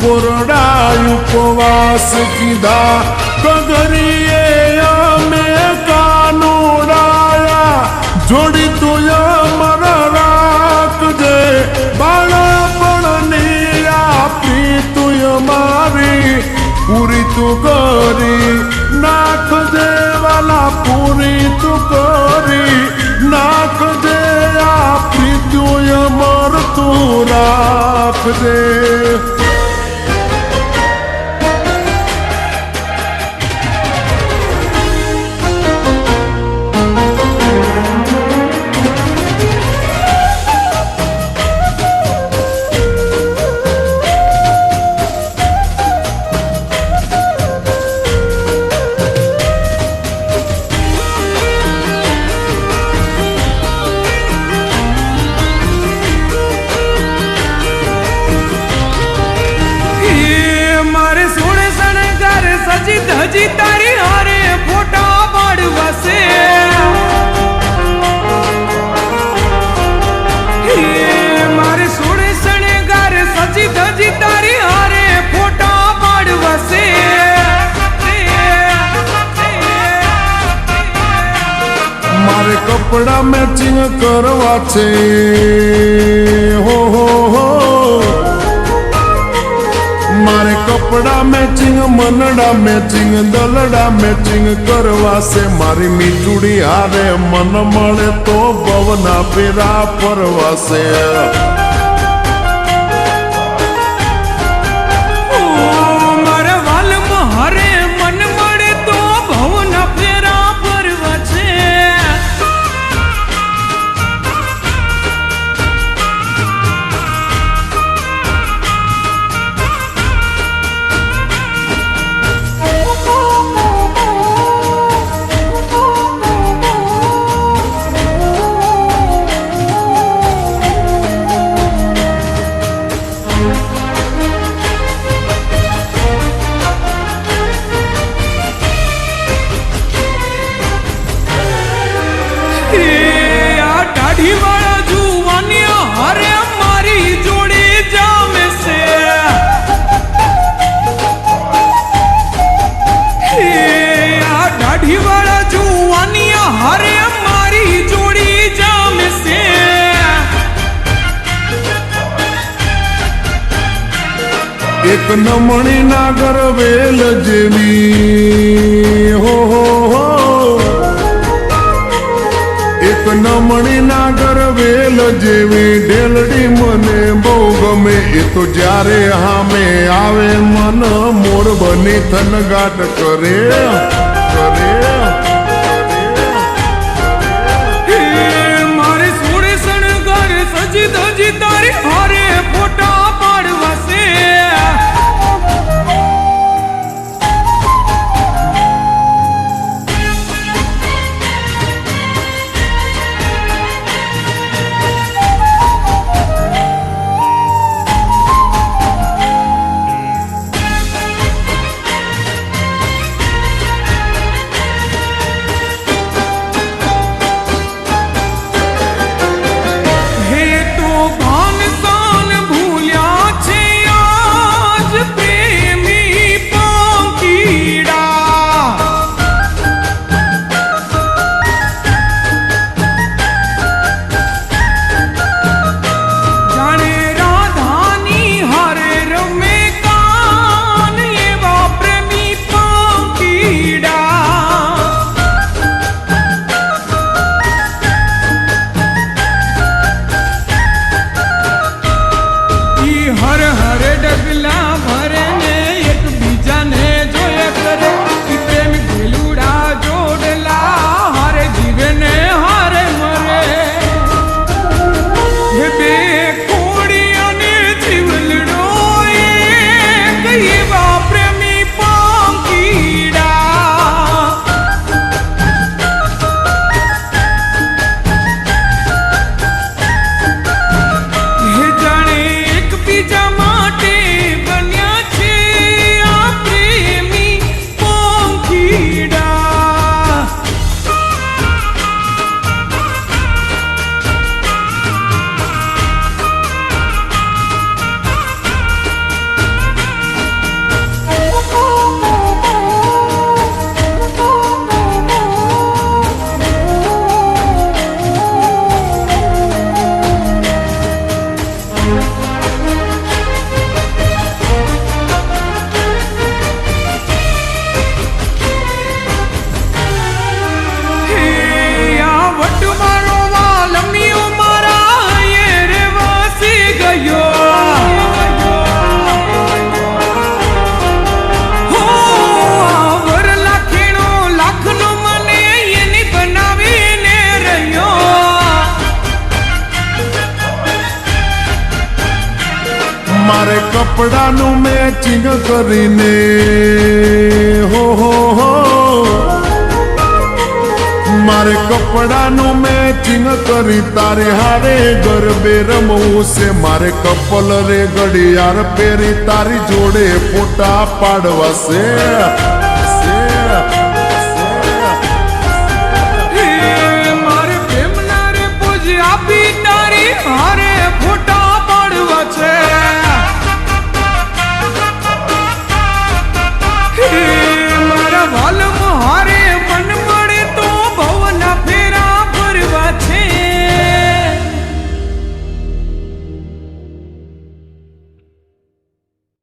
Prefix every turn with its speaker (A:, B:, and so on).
A: કોરડા ઉપવાસ કીધા કગરીએ અમે કાનુડાયા જોડી તું અમર રાખજે બાળપણની આપી તું અમારી પૂરી તું કરી નાખજે વાલા પૂરી તું કરી નાખજે આપી તું અમર તું રાખજે
B: હજી તારી હારે ફોટા પાડવાશે મારે સોળે શણગાર સજી ધજી તારી હારે ફોટા પાડવાશે
A: મારે કપડા મેચિંગ કરવા છે હો મારે કપડા મેચિંગ મનડા મેચિંગ દલડા મેચિંગ કરવા છે મારી મીઠુડી હારે મન મળે તો ભવના પેરા ફરવાશે
B: મારા વાલમાં હરે મન મળે તો ભવના ફેરા ફરવા છે વાળા જુવાનિયા હરે મારી જોડે જામે છે આ દાઢી વાળા જુવાનિયા હરે મારી જોડે જામે છે
A: એક નમણી નાગર વેલ જેવી હો એક નમણી નાગર વેલ જેવી ઢેલડી મને બહુ ગમે એ તો જ્યારે હામે આવે મન મોર બની થનગાટ કરે
B: મારે સોળે શણગાર સજી ધજી તારી હારે ફોટા પાડવાશે
A: કપડાનું મેચિંગ કરીને હો મારે કપડાનું મેચિંગ કરી તારે હારે ગરબે રમવું છે મારે કપલ રે ઘડિયાળ પહેરી તારી જોડે ફોટા પાડવા છે